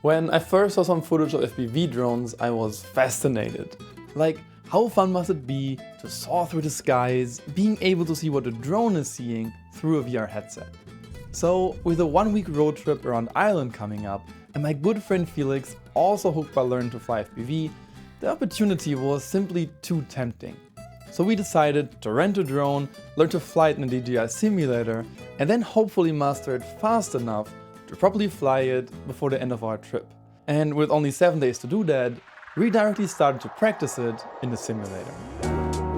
When I first saw some footage of FPV drones, I was fascinated. Like, how fun must it be to soar through the skies, being able to see what the drone is seeing through a VR headset? So, with a 1-week road trip around Ireland coming up, and my good friend Felix also hooked by learning to fly FPV, the opportunity was simply too tempting. So we decided to rent a drone, learn to fly it in a DJI simulator, and then hopefully master it fast enough to properly fly it before the end of our trip. And with only 7 days to do that, we directly started to practice it in the simulator.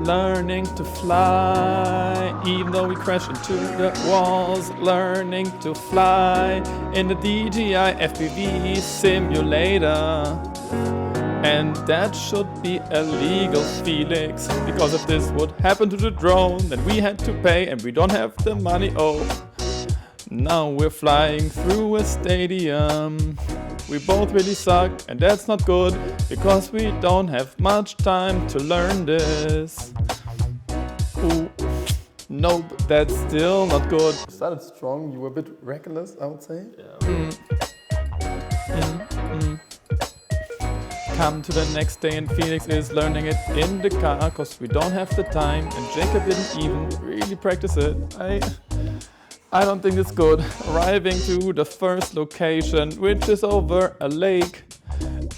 Learning to fly, even though we crash into the walls. Learning to fly in the DJI FPV simulator. And that should be illegal, Felix, because if this would happen to the drone, then we had to pay and we don't have the money. Oh, now we're flying through a stadium. We both really suck, and that's not good, because we don't have much time to learn this. Ooh, nope, that's still not good. You started strong, you were a bit reckless, I would say. Yeah. Come to the next day and Felix is learning it in the car, cause we don't have the time, and Jakob didn't even really practice it. I don't think it's good. Arriving to the first location, which is over a lake.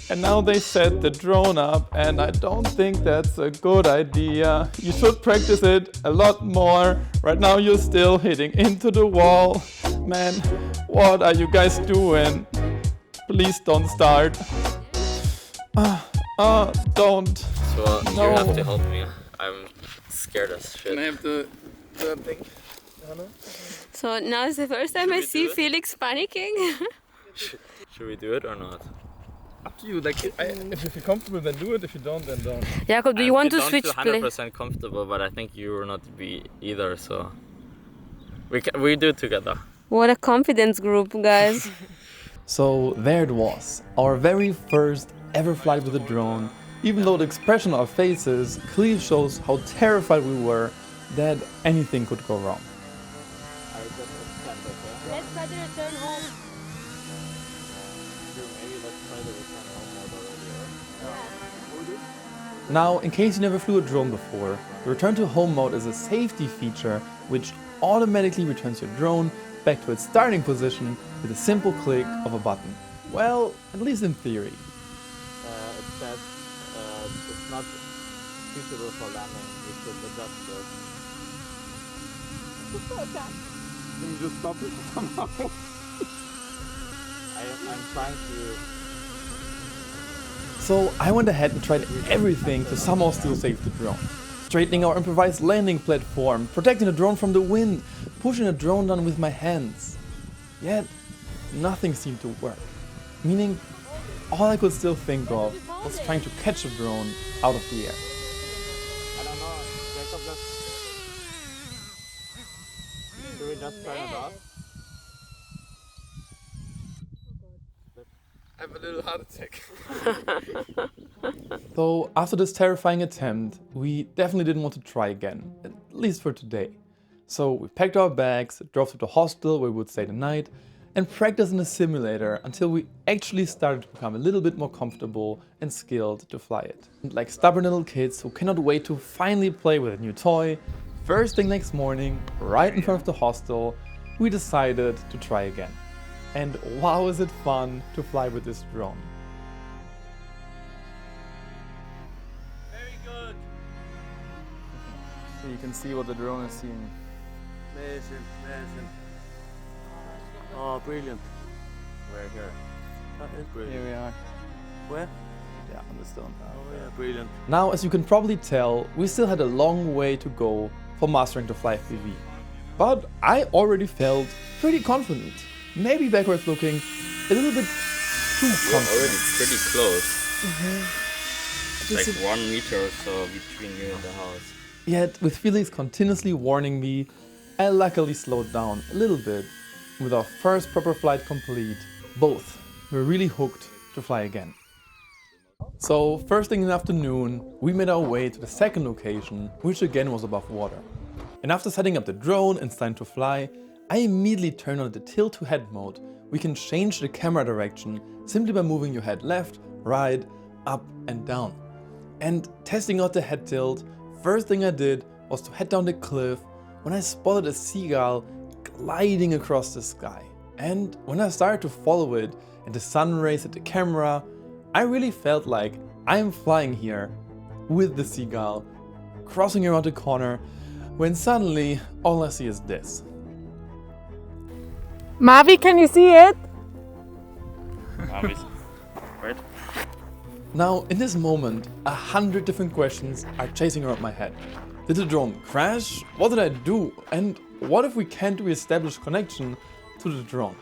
And now they set the drone up, and I don't think that's a good idea. You should practice it a lot more. Right now you're still hitting into the wall. Man, what are you guys doing? Please don't start. Don't. So no. You have to help me. I'm scared as shit. Can I have the thing? So now is the first time I see Felix panicking. Should we do it or not? Up to you. Like, if you feel comfortable, then do it. If you don't, then don't. Jakob, do you want to switch place? I'm 100% comfortable, but I think you will not be either. So we do it together. What a confidence group, guys. So there it was, our very first ever flight with a drone. Even though the expression on our faces clearly shows how terrified we were that anything could go wrong. Let's try to return home. Maybe let's try to return home mode already. Now, in case you never flew a drone before, the return to home mode is a safety feature which automatically returns your drone back to its starting position with a simple click of a button. Well, at least in theory. It says it's not suitable for landing. We should adjust this. Can you just stop it somehow? I'm trying to... So I went ahead and tried everything to somehow still save the drone. Straightening our improvised landing platform, protecting the drone from the wind, pushing the drone down with my hands. Yet, nothing seemed to work. Meaning, all I could still think of was trying to catch the drone out of the air. I don't know, Jakob, should we just turn it off? I have a little heart attack. So after this terrifying attempt, we definitely didn't want to try again, at least for today. So we packed our bags, drove to the hostel where we would stay the night, and practiced in the simulator until we actually started to become a little bit more comfortable and skilled to fly it. And like stubborn little kids who cannot wait to finally play with a new toy, first thing next morning, right in front of the hostel, we decided to try again. And wow, is it fun to fly with this drone. Very good. So you can see what the drone is seeing. Amazing, amazing. Oh, brilliant. We're here. That is brilliant. Here we are. Where? Yeah, on the stone. Oh yeah, brilliant. Now, as you can probably tell, we still had a long way to go for mastering to fly FPV. But I already felt pretty confident. Maybe backwards looking, a little bit too confident. You're already pretty close. Mm-hmm. It's like 1 meter or so between you and the house. Yet, with Felix continuously warning me, I luckily slowed down a little bit. With our first proper flight complete, both were really hooked to fly again. So, first thing in the afternoon, we made our way to the second location, which again was above water. And after setting up the drone and starting to fly, I immediately turned on the tilt to head mode. We can change the camera direction simply by moving your head left, right, up and down. And testing out the head tilt, first thing I did was to head down the cliff when I spotted a seagull gliding across the sky. And when I started to follow it and the sun rays hit the camera, I really felt like I am flying here with the seagull, crossing around the corner, when suddenly all I see is this. Mavi, can you see it? Wait. Now, in this moment, 100 different questions are chasing around my head. Did the drone crash? What did I do? And what if we can't re-establish connection to the drone?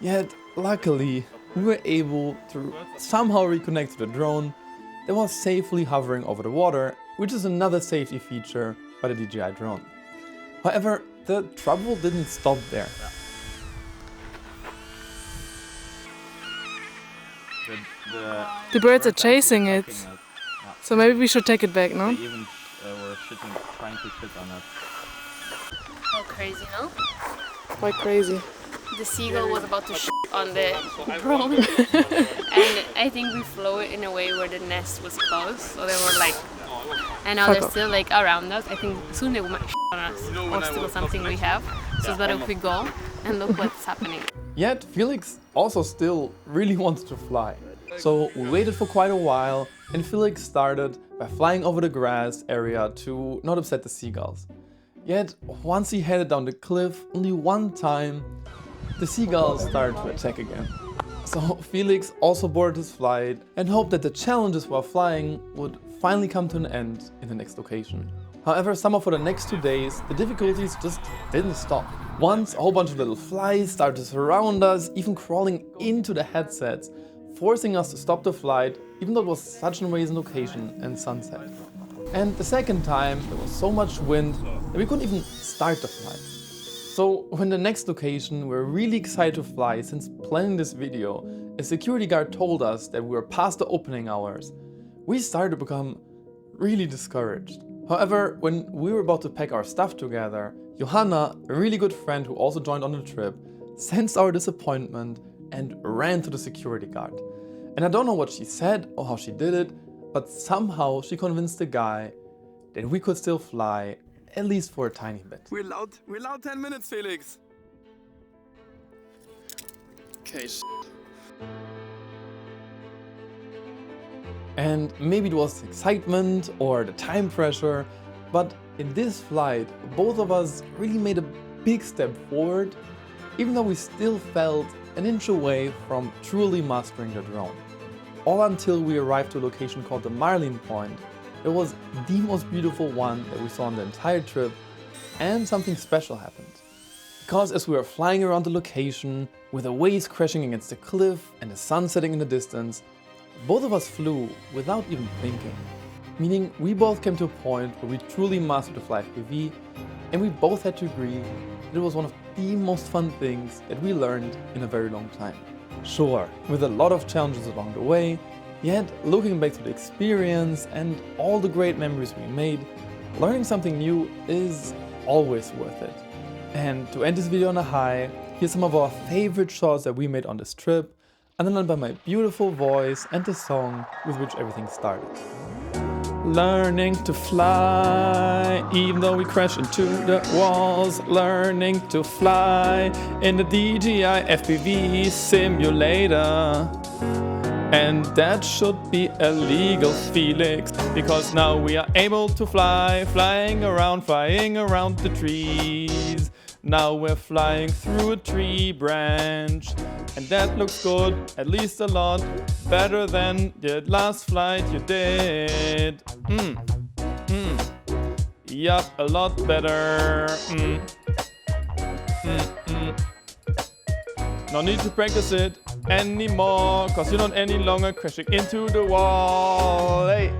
Yet, luckily, we were able to somehow reconnect to the drone that was safely hovering over the water, which is another safety feature by the DJI drone. However, the trouble didn't stop there. The birds are chasing it. Yeah. So maybe we should take it back, They no? even were trying to shit on it. How crazy, no? Quite crazy. The seagull was about to shit on the drone. And I think we flew it in a way where the nest was close. So they were like, and now they're still like around us. I think soon they might shit on us or steal something we have. So it's better if we go and look what's happening. Yet, Felix also still really wanted to fly. So we waited for quite a while, and Felix started by flying over the grass area to not upset the seagulls. Yet, once he headed down the cliff only one time, the seagulls started to attack again. So Felix also boarded his flight and hoped that the challenges while flying would finally come to an end in the next location. However, somehow for the next 2 days, the difficulties just didn't stop. Once, a whole bunch of little flies started to surround us, even crawling into the headsets, forcing us to stop the flight, even though it was such an amazing location and sunset. And the second time, there was so much wind that we couldn't even start the flight. So when the next location we were really excited to fly, since planning this video, a security guard told us that we were past the opening hours, we started to become really discouraged. However, when we were about to pack our stuff together, Johanna, a really good friend who also joined on the trip, sensed our disappointment and ran to the security guard. And I don't know what she said or how she did it, but somehow she convinced the guy that we could still fly, at least for a tiny bit. We're allowed 10 minutes, Felix. Okay, And maybe it was the excitement or the time pressure, but in this flight, both of us really made a big step forward, even though we still felt an inch away from truly mastering the drone. All until we arrived to a location called the Marlin Point. It was the most beautiful one that we saw on the entire trip, and something special happened. Because as we were flying around the location, with the waves crashing against the cliff and the sun setting in the distance, both of us flew without even thinking. Meaning we both came to a point where we truly mastered the fly FPV, and we both had to agree that it was one of the most fun things that we learned in a very long time. Sure, with a lot of challenges along the way, yet looking back to the experience and all the great memories we made, learning something new is always worth it. And to end this video on a high, here's some of our favorite shots that we made on this trip, underlined by my beautiful voice and the song with which everything started. Learning to fly, even though we crash into the walls. Learning to fly in the DJI FPV simulator. And that should be illegal, Felix, because now we are able to fly, flying around the trees. Now we're flying through a tree branch, and that looks good, at least a lot better than the last flight you did. Yup, a lot better. No need to practice it anymore, cause you're not any longer crashing into the wall. Hey.